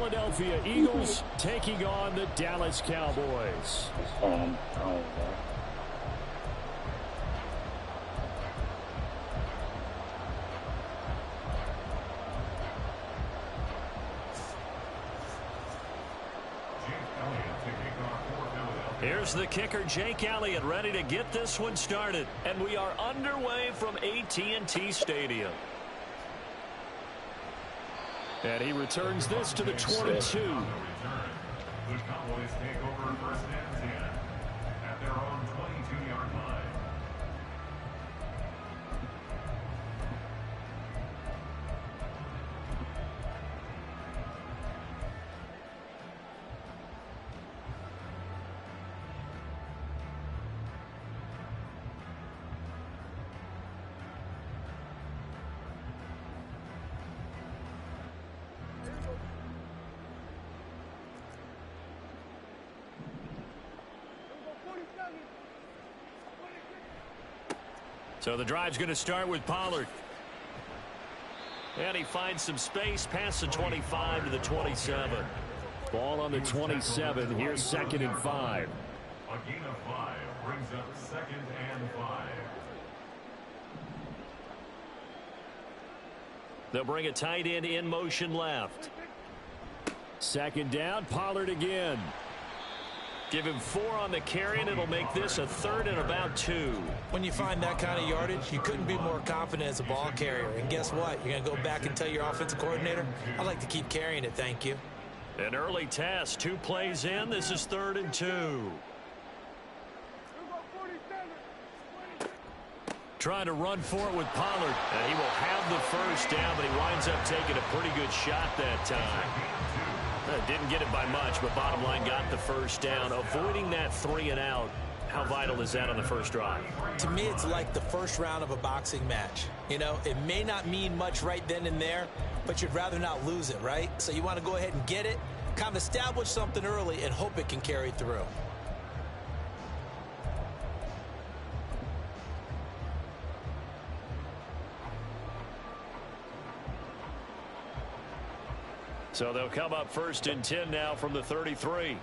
Philadelphia Eagles taking on the Dallas Cowboys. Here's the kicker, Jake Elliott, ready to get this one started. And we are underway from AT&T Stadium. And he returns this to the 22. The Cowboys take over first and 10 at their own 22-yard line. So the drive's going to start with Pollard. And he finds some space past the 25 to the 27. Ball on the 27. Here's 2nd and 5. A gain of 5 brings up 2nd and 5. They'll bring a tight end in motion left. 2nd down, Pollard again. Give him 4 on the carry, and it'll make this a 3rd and about 2. When you find that kind of yardage, you couldn't be more confident as a ball carrier. And guess what? You're going to go back and tell your offensive coordinator, I'd like to keep carrying it, thank you. An early test, 2 plays in. This is 3rd and 2. Trying to run for it with Pollard. And he will have the first down, but he winds up taking a pretty good shot that time. Didn't get it by much, but bottom line got the first down. Avoiding that 3 and out. How vital is that on the first drive? To me, it's like the first round of a boxing match. You know, it may not mean much right then and there, but you'd rather not lose it, right? So you want to go ahead and get it, kind of establish something early, and hope it can carry through. So they'll come up 1st and 10 now from the 33.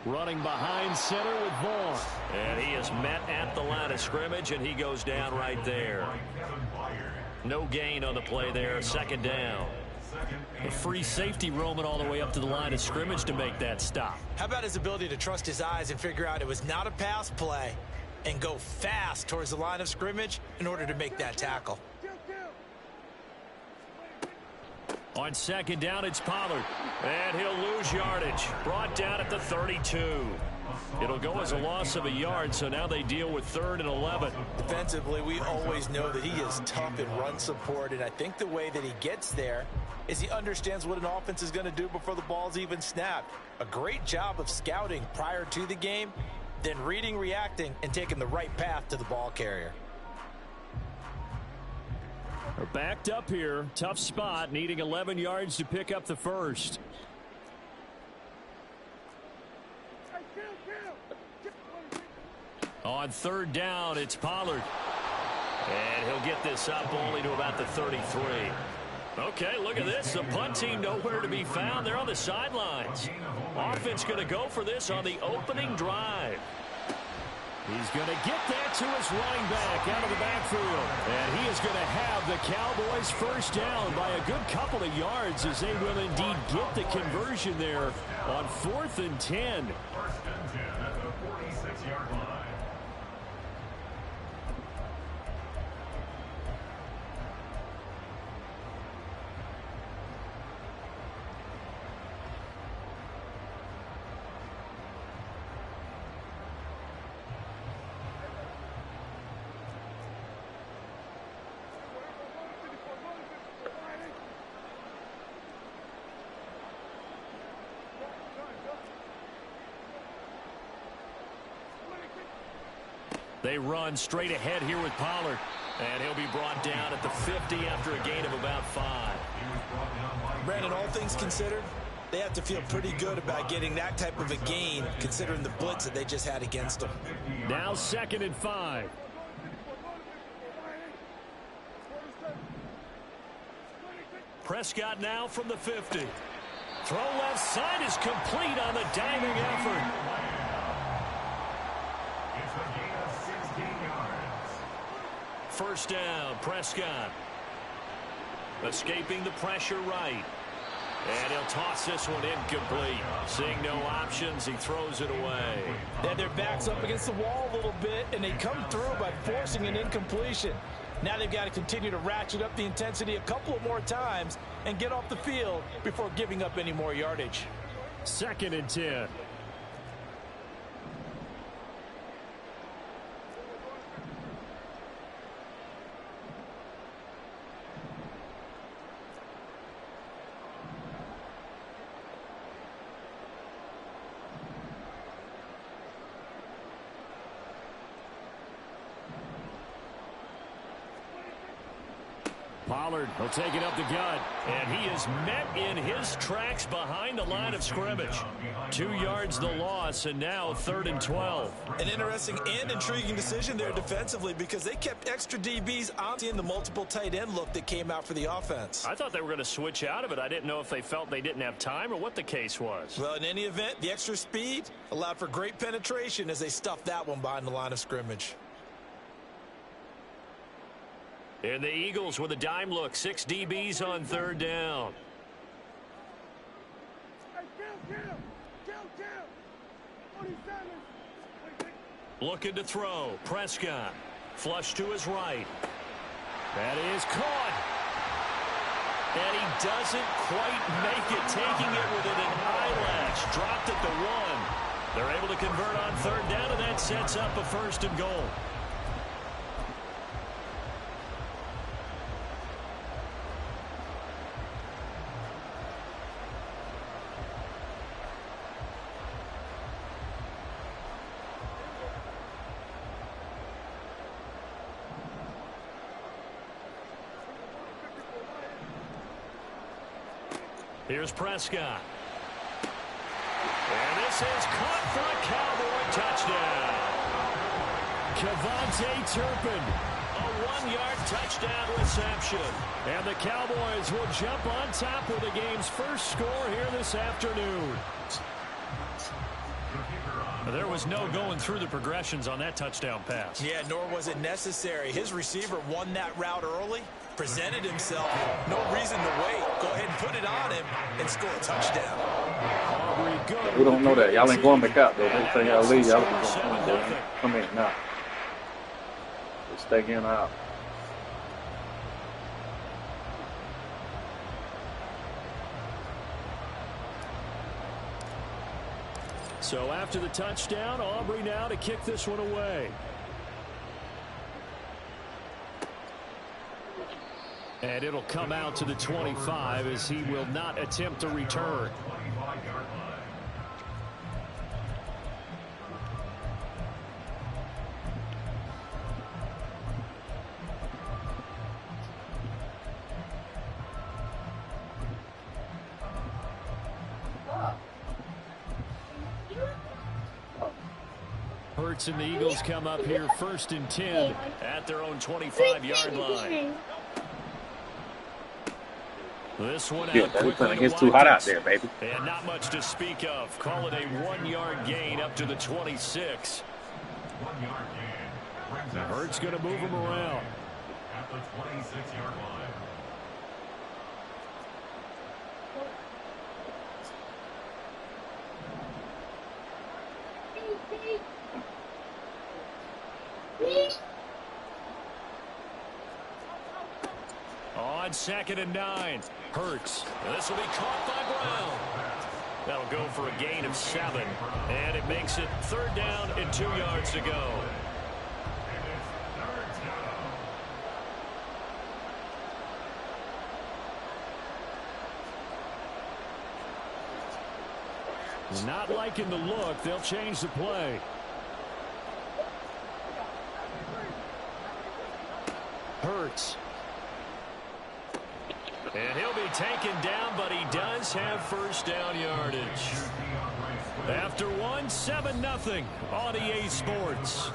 Running behind center with Vaughn. And he is met at the line of scrimmage, and he goes down right there. No gain on the play there, 2nd down. A free safety roaming all the way up to the line of scrimmage to make that stop. How about his ability to trust his eyes and figure out it was not a pass play and go fast towards the line of scrimmage in order to make that tackle? On 2nd down, it's Pollard. And he'll lose yardage. Brought down at the 32. It'll go as a loss of a yard, so now they deal with 3rd and 11. Defensively, we always know that he is tough in run support, and I think the way that he gets there is he understands what an offense is going to do before the ball's even snapped. A great job of scouting prior to the game, then reading, reacting, and taking the right path to the ball carrier. They're backed up here. Tough spot, needing 11 yards to pick up the first. On 3rd down, it's Pollard. And he'll get this up only to about the 33. Okay, look at this. The punt team nowhere to be found. They're on the sidelines. Offense going to go for this on the opening drive. He's going to get that to his running back out of the backfield. And he is going to have the Cowboys first down by a good couple of yards as they will indeed get the conversion there on 4th and 10. 1st and 10 at the 46-yard line. They run straight ahead here with Pollard. And he'll be brought down at the 50 after a gain of about 5. Brandon, all things considered, they have to feel pretty good about getting that type of a gain considering the blitz that they just had against them. Now 2nd and 5. Prescott now from the 50. Throw left side is complete on the diving effort. It's a gain of 16 yards. First down, Prescott. Escaping the pressure right. And he'll toss this one incomplete. Seeing no options, he throws it away. And their back's up against the wall a little bit, and they come through by forcing an incompletion. Now they've got to continue to ratchet up the intensity a couple of more times and get off the field before giving up any more yardage. 2nd and 10. Pollard will take it up the gut, and he is met in his tracks behind the line of scrimmage. 2 yards the loss, and now 3rd and 12. An interesting and intriguing decision there defensively because they kept extra DBs on in the multiple tight end look that came out for the offense. I thought they were going to switch out of it. I didn't know if they felt they didn't have time or what the case was. Well, in any event, the extra speed allowed for great penetration as they stuffed that one behind the line of scrimmage. And the Eagles with a dime look. 6 DBs on 3rd down. Looking to throw. Prescott. Flush to his right. That is caught. And he doesn't quite make it. Taking it within an eyelash. Dropped at the 1. They're able to convert on 3rd down, and that sets up a 1st and goal. Here's Prescott. And this is caught for a Cowboy touchdown. Kevontae Turpin, a 1-yard touchdown reception. And the Cowboys will jump on top with the game's first score here this afternoon. There was no going through the progressions on that touchdown pass. Yeah, nor was it necessary. His receiver won that route early, presented himself. No reason to wait. Go ahead and put it on him and score a touchdown. We don't know that. Y'all ain't going back out, though. They say y'all leave. Y'all come in now. Just stay in out. So after the touchdown, Aubrey now to kick this one away. And it'll come out to the 25 as he will not attempt to return. Hurts and the Eagles come up here 1st and 10 at their own 25-yard line. This one out quickly. It's too hot out there, baby. And not much to speak of. Call it a 1-yard gain up to the 26. 1-yard gain. Hurts going to move him around. At the 26-yard line. On 2nd and 9. Hurts. This will be caught by Brown. That'll go for a gain of 7. And it makes it 3rd down and 2 yards to go. Not liking the look. They'll change the play. Hurts. And he'll be taken down, but he does have 1st down yardage. After 7-0 on EA Sports.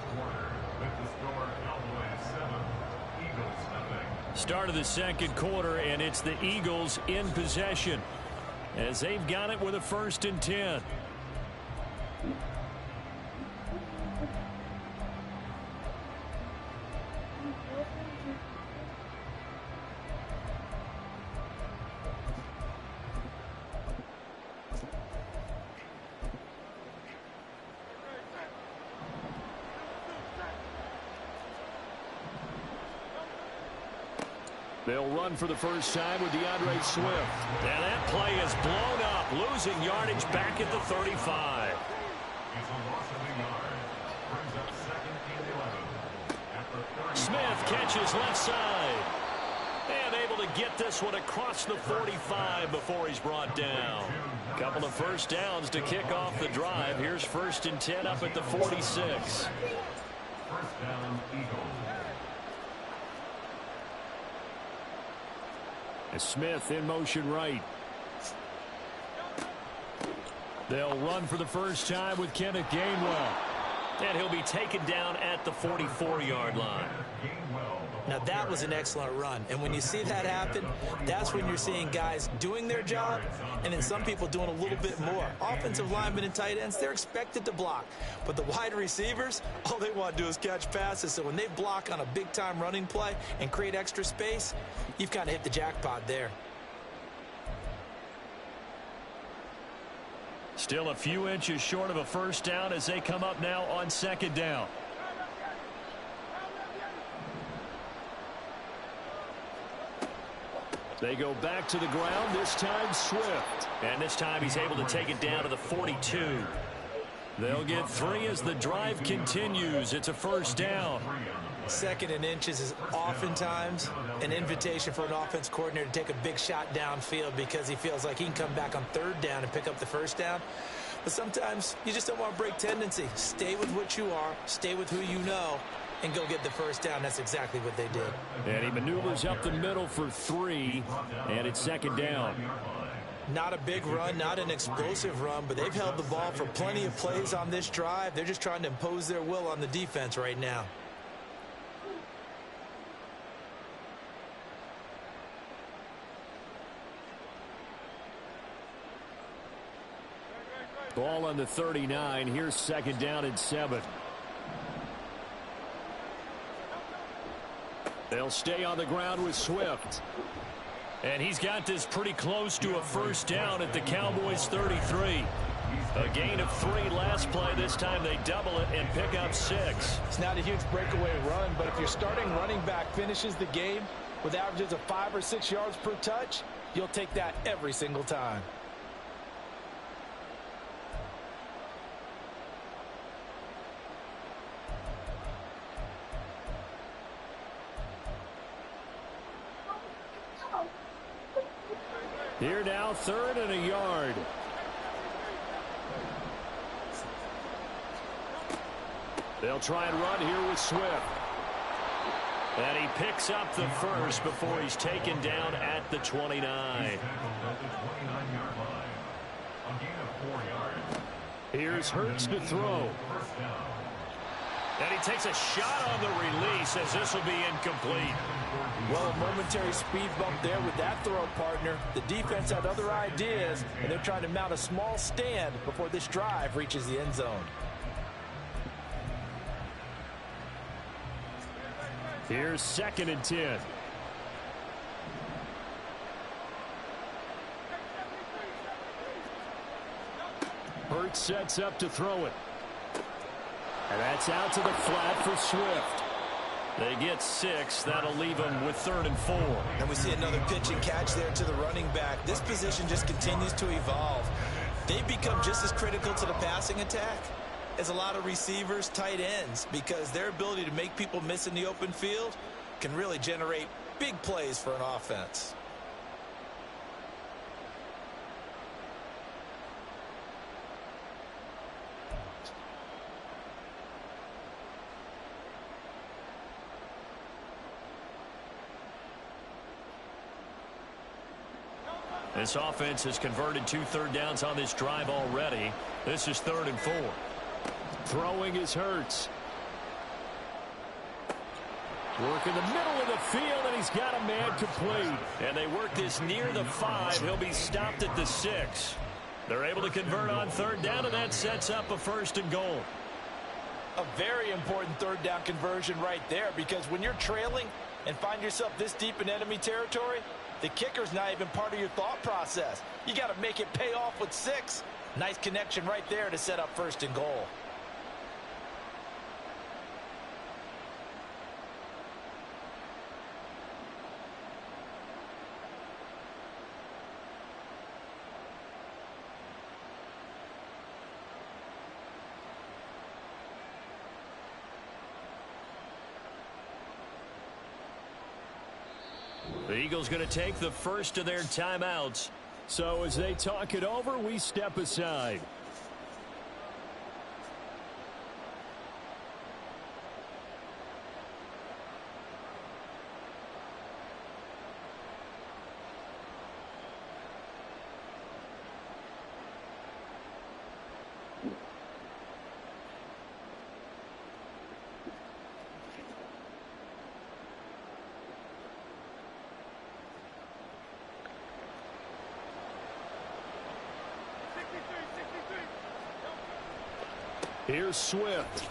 Start of the second quarter, and it's the Eagles in possession as they've got it with a 1st and 10. They'll run for the first time with DeAndre Swift. And that play is blown up, losing yardage back at the 35. It's a loss of a yard. Brings up 2nd and 11. At the 35. Smith catches left side. And able to get this one across the 45 before he's brought down. Couple of first downs to kick off the drive. Here's 1st and 10 up at the 46. First down, Eagles. Smith in motion right. They'll run for the first time with Kenneth Gainwell. And he'll be taken down at the 44-yard line. Now that was an excellent run. And when you see that happen, that's when you're seeing guys doing their job and then some people doing a little bit more. Offensive linemen and tight ends, they're expected to block. But the wide receivers, all they want to do is catch passes. So when they block on a big-time running play and create extra space, you've kind of hit the jackpot there. Still a few inches short of a first down as they come up now on 2nd down. They go back to the ground, this time Swift. And this time he's able to take it down to the 42. They'll get 3 as the drive continues. It's a first down. 2nd and inches is oftentimes an invitation for an offense coordinator to take a big shot downfield because he feels like he can come back on 3rd down and pick up the first down. But sometimes you just don't want to break tendency. Stay with what you are, stay with who you know, and go get the first down. That's exactly what they did. And he maneuvers up the middle for 3, and it's 2nd down. Not a big run, not an explosive run, but they've held the ball for plenty of plays on this drive. They're just trying to impose their will on the defense right now. Ball on the 39. Here's 2nd down and 7. They'll stay on the ground with Swift. And he's got this pretty close to a first down at the Cowboys' 33. A gain of 3 last play. This time they double it and pick up 6. It's not a huge breakaway run, but if your starting running back finishes the game with averages of 5 or 6 yards per touch, you'll take that every single time. Here now, 3rd and a yard. They'll try and run here with Swift. And he picks up the first before he's taken down at the 29. Here's Hurts to throw. And he takes a shot on the release as this will be incomplete. Well, a momentary speed bump there with that throw, partner. The defense had other ideas, and they're trying to mount a small stand before this drive reaches the end zone. Here's 2nd and 10. Hurts sets up to throw it. And that's out to the flat for Swift. They get 6. That'll leave them with 3rd and 4. And we see another pitch and catch there to the running back. This position just continues to evolve. They've become just as critical to the passing attack as a lot of receivers, tight ends, because their ability to make people miss in the open field can really generate big plays for an offense. This offense has converted 2 third downs on this drive already. This is 3rd and 4. Throwing is Hurts. Work in the middle of the field, and he's got a man complete. And they work this near the 5. He'll be stopped at the 6. They're able to convert on third down, and that sets up a 1st and goal. A very important third down conversion right there, because when you're trailing and find yourself this deep in enemy territory, the kicker's not even part of your thought process. You got to make it pay off with 6. Nice connection right there to set up 1st and goal. The Eagles going to take the first of their timeouts. So as they talk it over, we step aside. Here's Swift.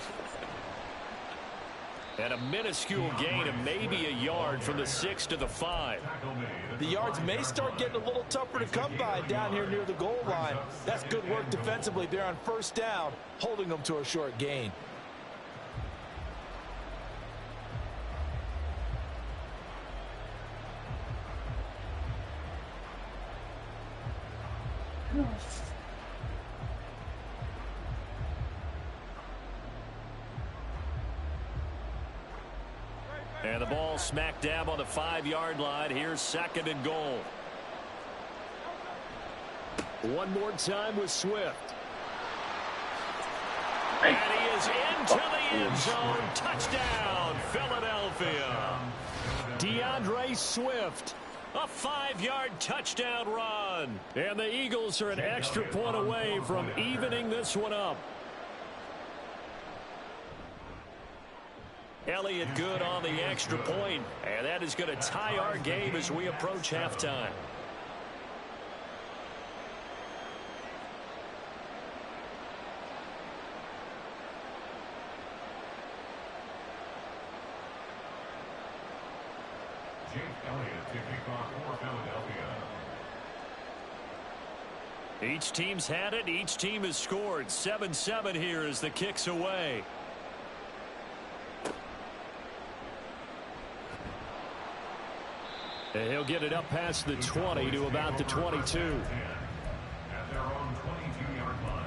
And a minuscule gain of maybe a yard from the 6 to the 5. The yards may start getting a little tougher to come by down here near the goal line. That's good work defensively there on 1st down, holding them to a short gain. And the ball smack dab on the 5-yard line. Here's 2nd and goal. One more time with Swift. And he is into the end zone. Touchdown, Philadelphia. DeAndre Swift. A 5-yard touchdown run. And the Eagles are an extra point away from evening this one up. Elliott good on the extra point, and that is going to tie our game as we approach halftime. Each team's had it. Each team has scored. 7-7 here as the kick's away. And he'll get it up past the 20 to about the 22. At their own 22-yard line.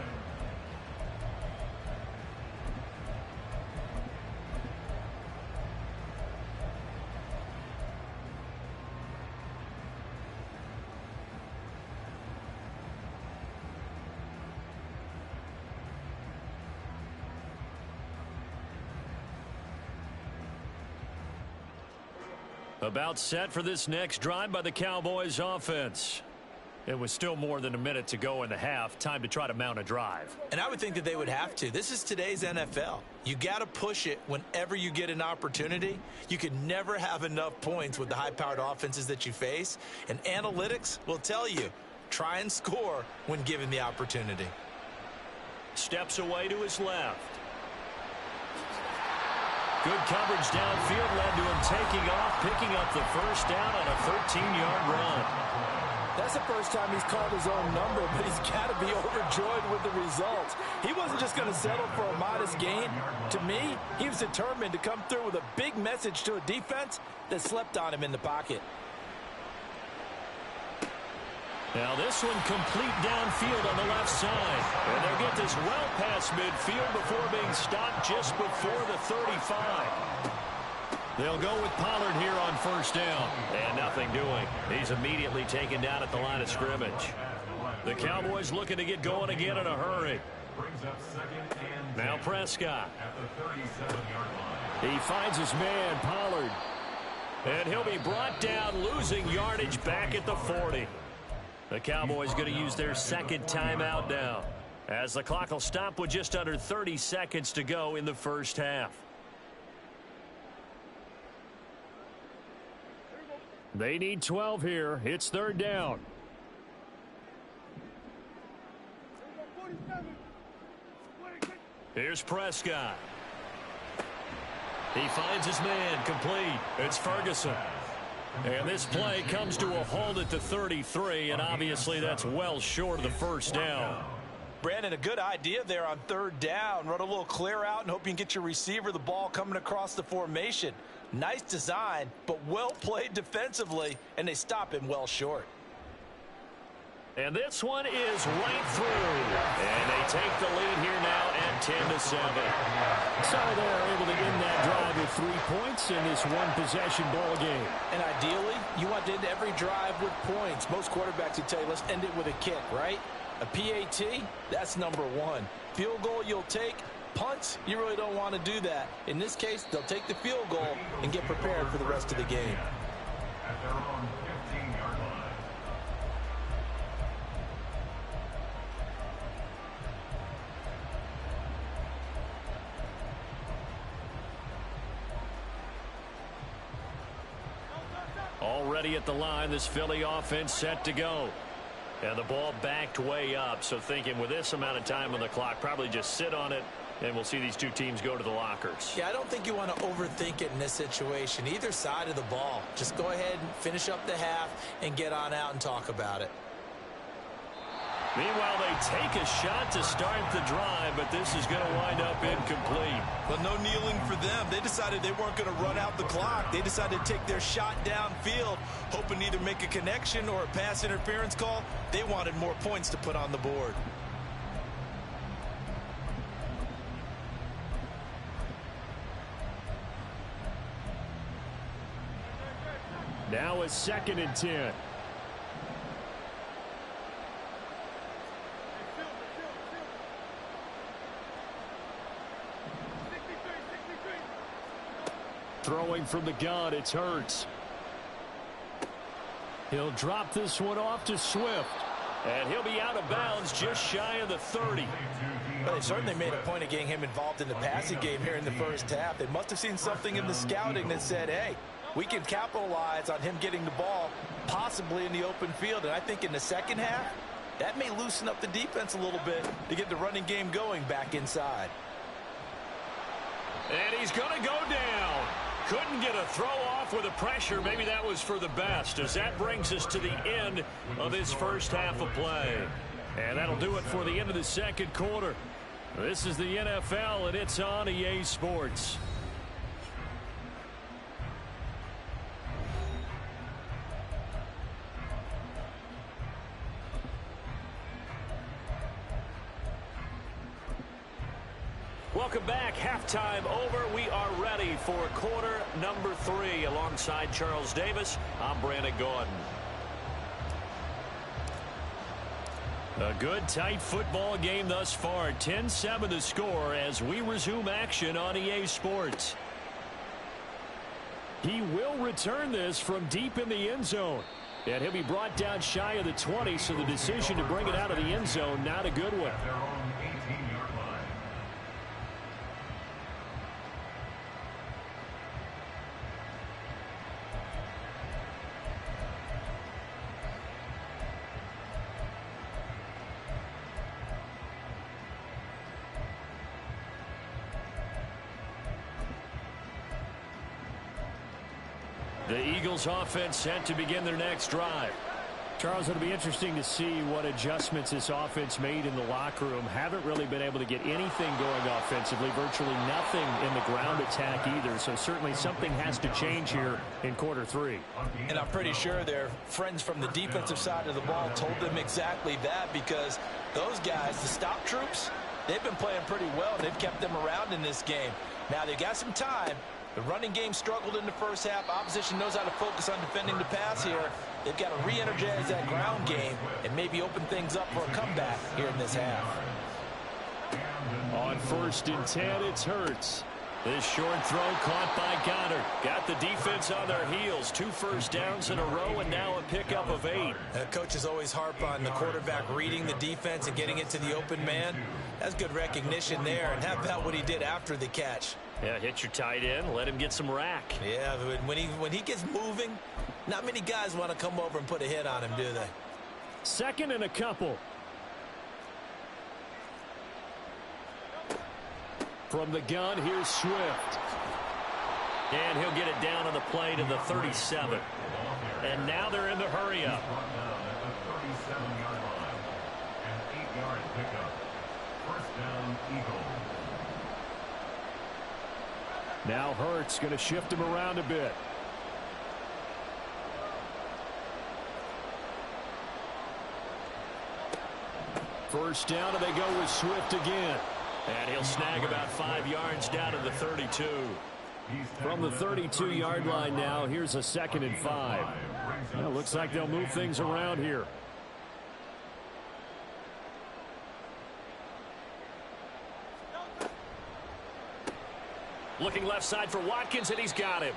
About set for this next drive by the Cowboys offense. It was still more than a minute to go in the half. Time to try to mount a drive. And I would think that they would have to. This is today's NFL. You got to push it whenever you get an opportunity. You can never have enough points with the high-powered offenses that you face. And analytics will tell you, try and score when given the opportunity. Steps away to his left. Good coverage downfield led to him taking off, picking up the first down on a 13-yard run. That's the first time he's called his own number, but he's got to be overjoyed with the results. He wasn't just going to settle for a modest gain. To me, he was determined to come through with a big message to a defense that slept on him in the pocket. Now this one complete downfield on the left side. And they'll get this well past midfield before being stopped just before the 35. They'll go with Pollard here on first down. And nothing doing. He's immediately taken down at the line of scrimmage. The Cowboys looking to get going again in a hurry. Now Prescott. He finds his man, Pollard. And he'll be brought down, losing yardage back at the 40. The Cowboys going to use their second timeout now, as the clock will stop with just under 30 seconds to go in the first half. They need 12 here. It's third down. Here's Prescott. He finds his man, complete. It's Ferguson. And this play comes to a halt at the 33, and obviously that's well short of the first down. Brandon, a good idea there on third down. Run a little clear out and hope you can get your receiver the ball coming across the formation. Nice design, but well played defensively, and they stop him well short. And this one is right through. And they take the lead here now at 10-7. So they're able to end that drive with 3 points in this one-possession ball game. And ideally, you want to end every drive with points. Most quarterbacks would tell you, let's end it with a kick, right? A PAT, that's number one. Field goal you'll take. Punts, you really don't want to do that. In this case, they'll take the field goal and get prepared for the rest of the game. At their own 15-yard line. Already at the line, this Philly offense set to go. And the ball backed way up, so thinking with this amount of time on the clock, probably just sit on it, and we'll see these two teams go to the lockers. Yeah, I don't think you want to overthink it in this situation. Either side of the ball. Just go ahead and finish up the half and get on out and talk about it. Meanwhile, they take a shot to start the drive, but this is going to wind up incomplete. But no kneeling for them. They decided they weren't going to run out the clock. They decided to take their shot downfield, hoping to either make a connection or a pass interference call. They wanted more points to put on the board. Now it's 2nd and 10. Throwing from the gun, it's Hurts. He'll drop this one off to Swift. And he'll be out of bounds just shy of the 30. Well, they certainly made a point of getting him involved in the passing game here in the first half. They must have seen something in the scouting that said, hey, we can capitalize on him getting the ball possibly in the open field. And I think in the second half, that may loosen up the defense a little bit to get the running game going back inside. And he's going to go down. Couldn't get a throw off with the pressure. Maybe that was for the best, as that brings us to the end of his first half of play. And that'll do it for the end of the second quarter. This is the NFL, and it's on EA Sports. Welcome back. Halftime over. We are ready for quarter number 3. Alongside Charles Davis, I'm Brandon Gordon. A good, tight football game thus far. 10-7 the score as we resume action on EA Sports. He will return this from deep in the end zone. And he'll be brought down shy of the 20, so the decision to bring it out of the end zone, not a good one. Their own 18-yard line. The Eagles offense set to begin their next drive. Charles, it'll be interesting to see what adjustments this offense made in the locker room. Haven't really been able to get anything going offensively, virtually nothing in the ground attack either. So certainly something has to change here in quarter 3. And I'm pretty sure their friends from the defensive side of the ball told them exactly that, because those guys, the stop troops, they've been playing pretty well. They've kept them around in this game. Now they've got some time. The running game struggled in the first half. Opposition knows how to focus on defending the pass here. They've got to re-energize that ground game and maybe open things up for a comeback here in this half. On 1st and 10, it's Hurts. This short throw caught by Goddard. Got the defense on their heels. 2 first downs in a row and now a pickup of 8. Coaches always harp on the quarterback reading the defense and getting it to the open man. That's good recognition there. And how about what he did after the catch? Yeah, hit your tight end. Let him get some rack. Yeah, when he gets moving, Not many guys want to come over and put a hit on him, do they? Second and a couple. From the gun, here's Swift. And he'll get it down on the play to the 37. And now they're in the hurry-up. Now Hurts going to shift him around a bit. First down, and they go with Swift again. And he'll snag about 5 yards down to the 32. From the 32-yard line now, here's a 2nd and 5. Well, it looks like they'll move things around here. Looking left side for Watkins, and he's got him.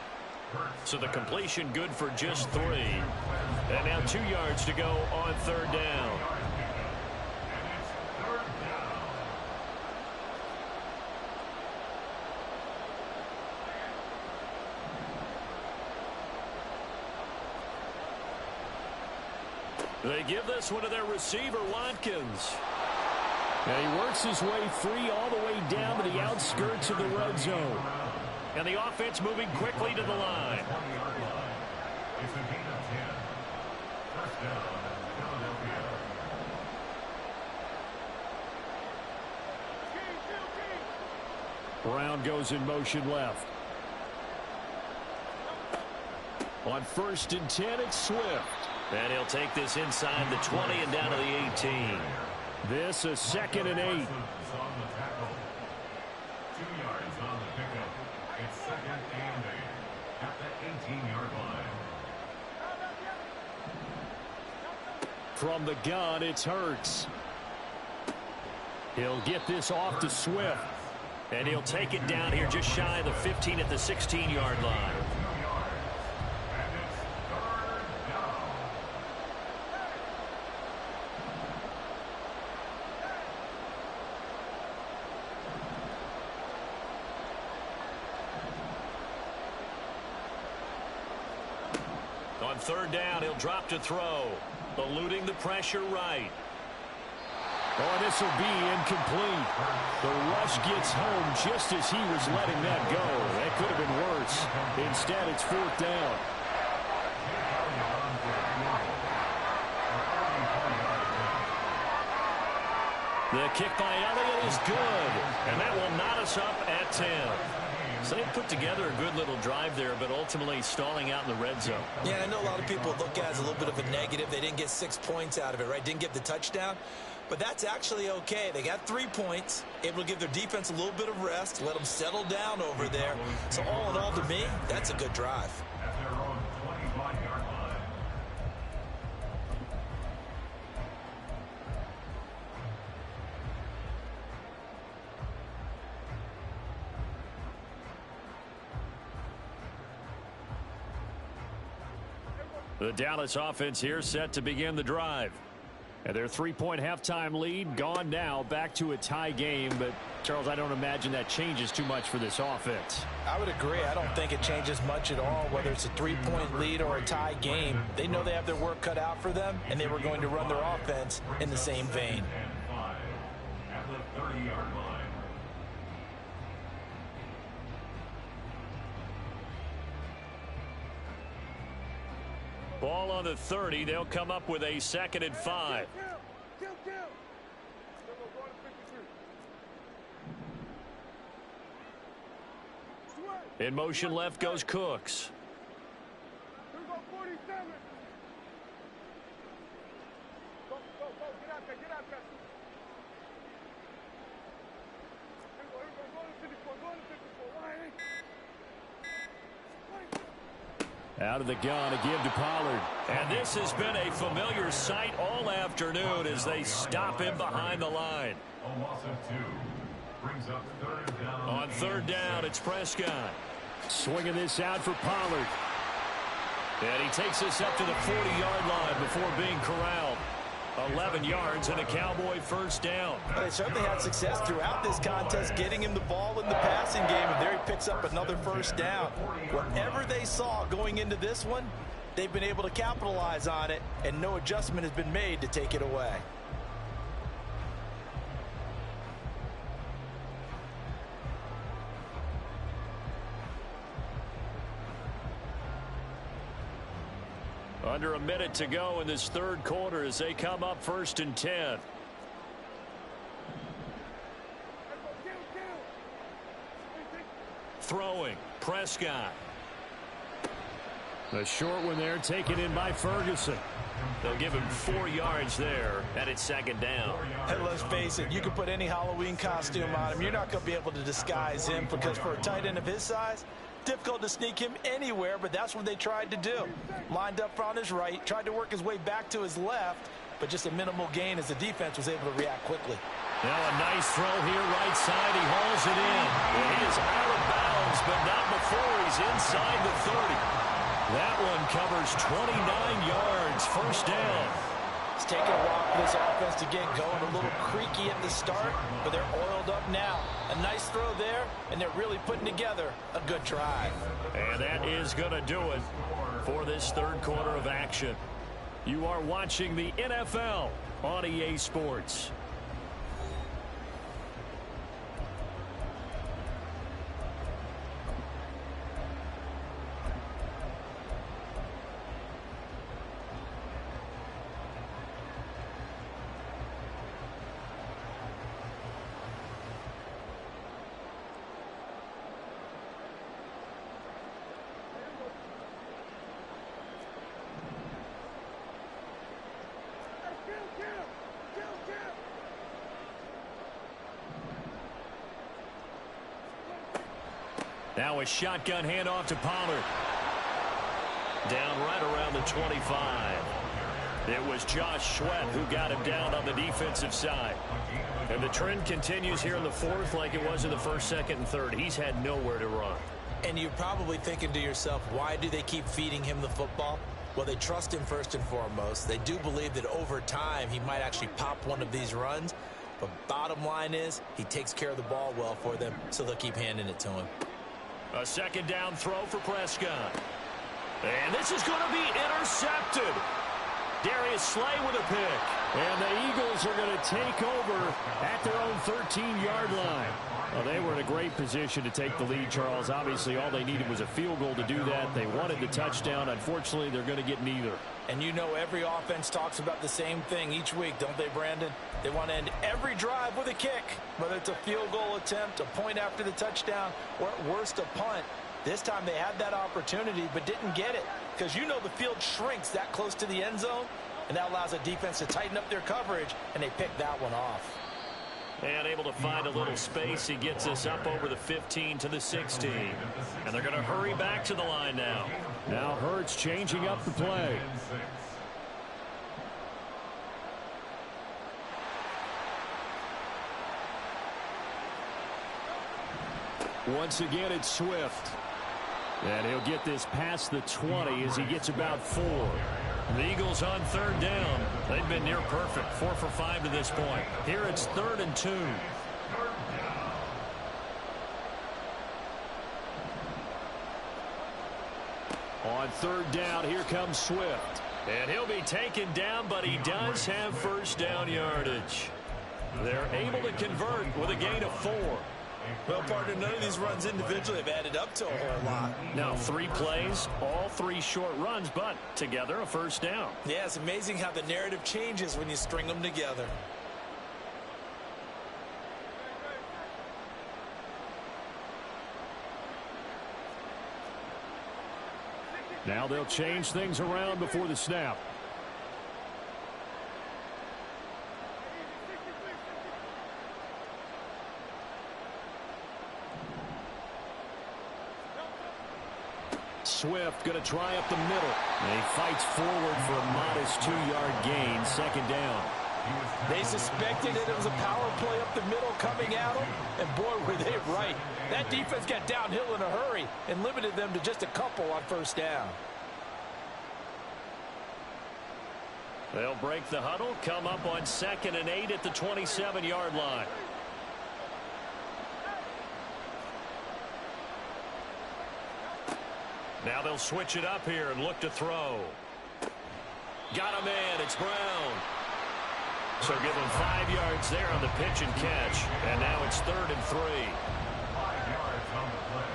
So the completion good for just 3. And now 2 yards to go on 3rd down. They give this one to their receiver, Watkins. And he works his way free all the way down to the outskirts of the red zone. And the offense moving quickly to the line. It's a gain of 10. First down, Philadelphia. Brown goes in motion left. On 1st and 10, it's Swift. And he'll take this inside the 20 and down to the 18. This a 2nd and 8. 2 yards on the pickup. It's 2nd and 8 at the 18-yard line. From the gun, it's Hurts. He'll get this off to Swift. And he'll take it down here just shy of the 15 at the 16-yard line. On 3rd down, he'll drop to throw. Eluding the pressure right. Oh, this will be incomplete. The rush gets home just as he was letting that go. That could have been worse. Instead, it's 4th down. The kick by Elliott is good. And that will knot us up at 10. So they put together a good little drive there, but ultimately stalling out in the red zone. Yeah, I know a lot of people look at it as a little bit of a negative. They didn't get 6 points out of it, right? Didn't get the touchdown. But that's actually okay. They got 3 points, able to give their defense a little bit of rest, let them settle down over there. So all in all, to me, that's a good drive. At their own 25-yard line. The Dallas offense here set to begin the drive. And their 3-point halftime lead gone now, back to a tie game. But, Charles, I don't imagine that changes too much for this offense. I would agree. I don't think it changes much at all, whether it's a 3-point lead or a tie game. They know they have their work cut out for them, and they were going to run their offense in the same vein. And 5 at the 30-yard line. Ball on the 30. They'll come up with a 2nd and 5. In motion left goes Cooks. Out of the gun again to Pollard. And this has been a familiar sight all afternoon as they stop him behind the line. A loss of 2. Brings up 3rd down. On 3rd down, it's Prescott. Swinging this out for Pollard. And he takes this up to the 40-yard line before being corralled. 11 yards and a Cowboy first down. They certainly had success throughout this contest getting him the ball in the passing game, and there he picks up another first down. Whatever they saw going into this one, They've been able to capitalize on it, and no adjustment has been made to take it away. Under a minute to go in this third quarter as they come up 1st and 10. Throwing, Prescott. A short one there, taken in by Ferguson. They'll give him 4 yards there, and it's 2nd down. Hey, let's face it, you can put any Halloween costume on him. You're not going to be able to disguise him because for a tight end of his size, difficult to sneak him anywhere, but that's what they tried to do. Lined up on his right, tried to work his way back to his left, but just a minimal gain as the defense was able to react quickly. Now a nice throw here, right side. He hauls it in. Well, he is out of bounds, but not before he's inside the 30. That one covers 29 yards, 1st down. It's taking a while for this offense to get going. A little creaky at the start, but they're oiled up now. A nice throw there, and they're really putting together a good drive. And that is going to do it for this third quarter of action. You are watching the NFL on EA Sports. Now a shotgun handoff to Pollard. Down right around the 25. It was Josh Sweat who got him down on the defensive side. And the trend continues here in the 4th like it was in the 1st, 2nd, and 3rd. He's had nowhere to run. And you're probably thinking to yourself, why do they keep feeding him the football? Well, they trust him first and foremost. They do believe that over time he might actually pop one of these runs. But bottom line is he takes care of the ball well for them, so they'll keep handing it to him. A 2nd down throw for Prescott. And this is going to be intercepted. Darius Slay with a pick. And the Eagles are going to take over at their own 13-yard line. Well, they were in a great position to take the lead, Charles. Obviously, all they needed was a field goal to do that. They wanted the touchdown. Unfortunately, they're going to get neither. And you know every offense talks about the same thing each week, don't they, Brandon? They want to end every drive with a kick, whether it's a field goal attempt, a point after the touchdown, or at worst, a punt. This time they had that opportunity but didn't get it because you know the field shrinks that close to the end zone, and that allows a defense to tighten up their coverage, and they picked that one off. And able to find a little space. He gets us up over the 15 to the 16. And they're going to hurry back to the line now. Now Hurts changing up the play. Once again, it's Swift. And he'll get this past the 20 as he gets about 4. The Eagles on 3rd down. They've been near perfect. 4 for 5 to this point. Here it's 3rd and 2. On 3rd down, here comes Swift. And he'll be taken down, but he does have 1st down yardage. They're able to convert with a gain of 4. Well, partner, none of these runs individually have added up to a whole lot. Now 3 plays, all 3 short runs, but together a 1st down. Yeah, it's amazing how the narrative changes when you string them together. Now they'll change things around before the snap. Swift going to try up the middle. And he fights forward for a modest 2-yard gain, 2nd down. They suspected it was a power play up the middle coming at them, and boy, were they right. That defense got downhill in a hurry and limited them to just a couple on 1st down. They'll break the huddle, come up on 2nd and 8 at the 27-yard line. Now they'll switch it up here and look to throw. Got a man. It's Brown. So give him 5 yards there on the pitch and catch. And now it's 3rd and 3. 5 yards on the play.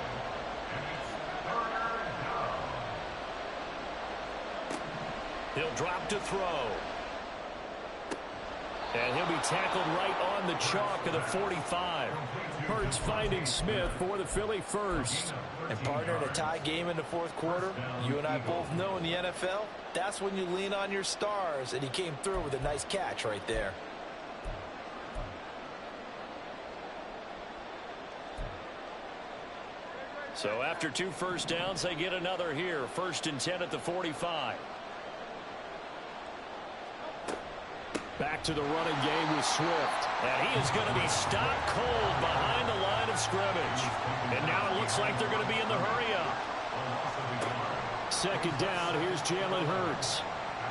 And it's 3rd down. He'll drop to throw. And he'll be tackled right on the chalk of the 45. Hurts finding Smith for the Philly first. And partner, in a tie game in the 4th quarter, you and I both know in the NFL, that's when you lean on your stars, and he came through with a nice catch right there. So after 2 first downs, they get another here. 1st and 10 at the 45. Back to the running game with Swift. And he is going to be stopped cold behind the line of scrimmage. And now it looks like they're going to be in the hurry-up. 2nd down, here's Jalen Hurts.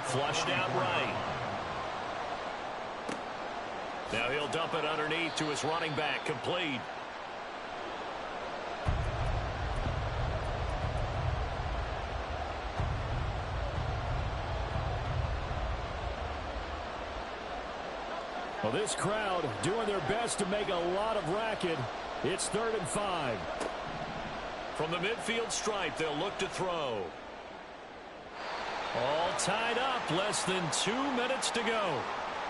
Flushed out right. Now he'll dump it underneath to his running back, complete. Well, this crowd doing their best to make a lot of racket. It's 3rd and 5. From the midfield stripe, they'll look to throw. All tied up, less than 2 minutes to go.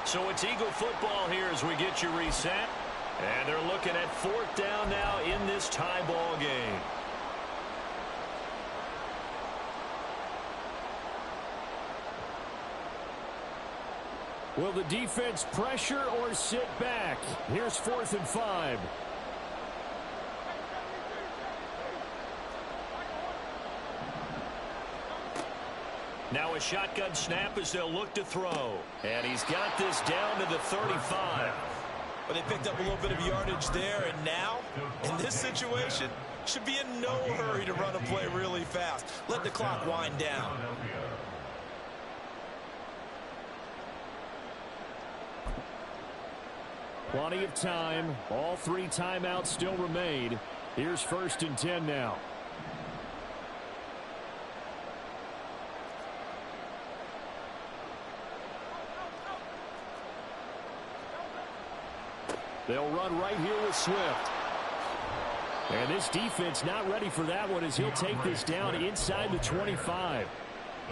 So it's Eagle football here as we get you reset. And they're looking at 4th down now in this tie ball game. Will the defense pressure or sit back? Here's 4th and 5. Now a shotgun snap as they'll look to throw. And he's got this down to the 35. But they picked up a little bit of yardage there, and now, in this situation, should be in no hurry to run a play really fast. Let the clock wind down. Plenty of time. All 3 timeouts still remain. Here's 1st and 10 now. They'll run right here with Swift. And this defense not ready for that one as he'll take this down inside the 25.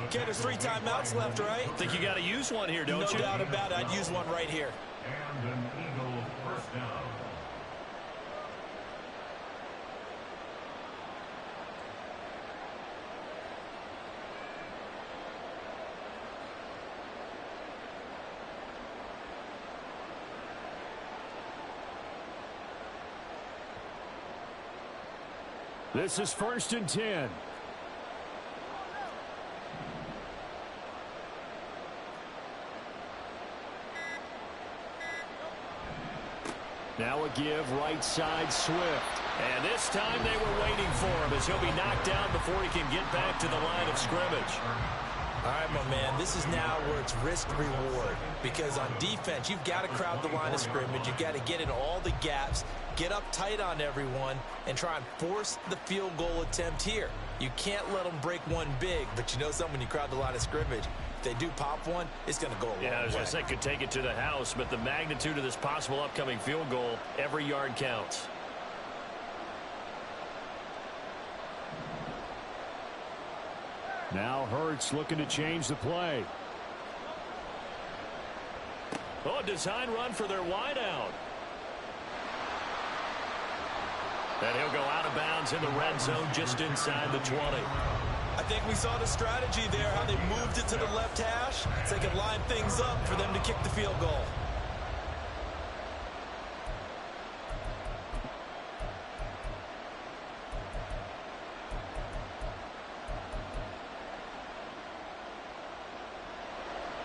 Okay, there's 3 timeouts left, right? Think you got to use one here, don't you? No doubt about it. I'd use one right here. And an Eagle first down. This is 1st and 10. Now a give right side Swift. And this time they were waiting for him as he'll be knocked down before he can get back to the line of scrimmage. All right, my man, this is now where it's risk-reward. Because on defense, you've got to crowd the line of scrimmage. You've got to get in all the gaps, get up tight on everyone, and try and force the field goal attempt here. You can't let them break one big, but you know something, when you crowd the line of scrimmage, if they do pop one, it's going to go a long way. Yeah, I was going to say could take it to the house, but the magnitude of this possible upcoming field goal, every yard counts. Now Hurts looking to change the play. Oh, design run for their wideout. And he'll go out of bounds in the red zone just inside the 20. I think we saw the strategy there, how they moved it to the left hash so they could line things up for them to kick the field goal.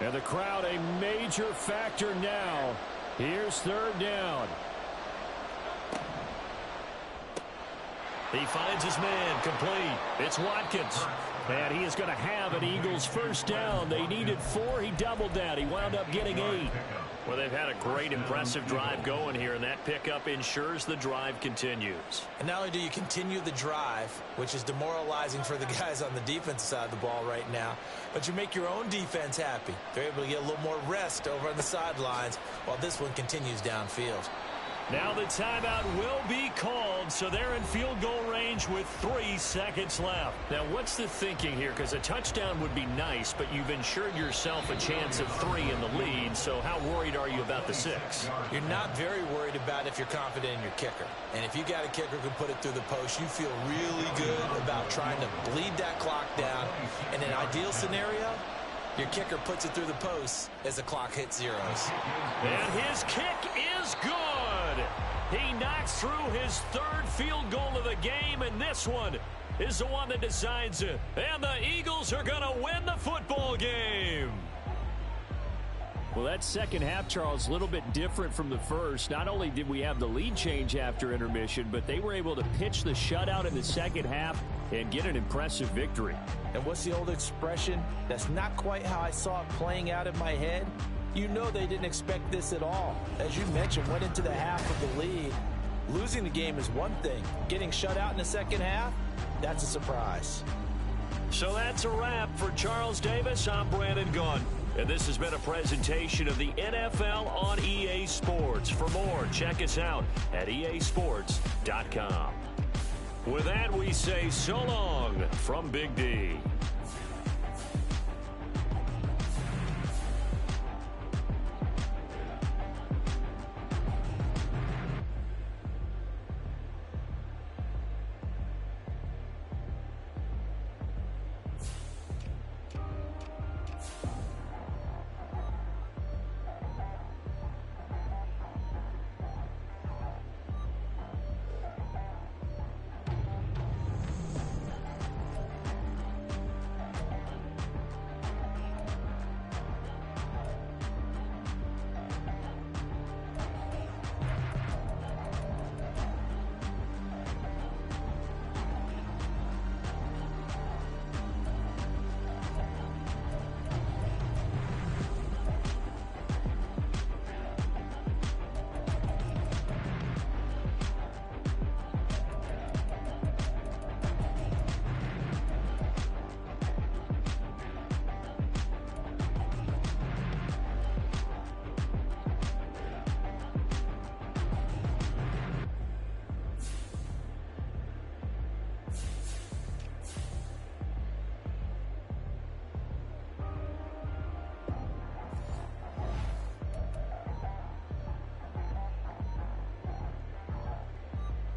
And the crowd a major factor now. Here's 3rd down. He finds his man complete. It's Watkins. And he is going to have an Eagles first down. They needed 4. He doubled that. He wound up getting 8. Well, they've had a great, impressive drive going here, and that pickup ensures the drive continues. And not only do you continue the drive, which is demoralizing for the guys on the defensive side of the ball right now, but you make your own defense happy. They're able to get a little more rest over on the sidelines while this one continues downfield. Now the timeout will be called, so they're in field goal range with 3 seconds left. Now, what's the thinking here? Because a touchdown would be nice, but you've ensured yourself a chance of 3 in the lead, so how worried are you about the 6? You're not very worried about if you're confident in your kicker. And if you got a kicker who can put it through the post, you feel really good about trying to bleed that clock down. In an ideal scenario, your kicker puts it through the post as the clock hits zeros. And his kick is good. He knocks through his 3rd field goal of the game, and this one is the one that decides it. And the Eagles are going to win the football game. Well, that second half, Charles, a little bit different from the first. Not only did we have the lead change after intermission, but they were able to pitch the shutout in the second half and get an impressive victory. And what's the old expression? That's not quite how I saw it playing out in my head. You know they didn't expect this at all. As you mentioned, went into the half with the lead. Losing the game is one thing. Getting shut out in the second half, that's a surprise. So that's a wrap for Charles Davis. I'm Brandon Gunn. And this has been a presentation of the NFL on EA Sports. For more, check us out at easports.com. With that, we say so long from Big D.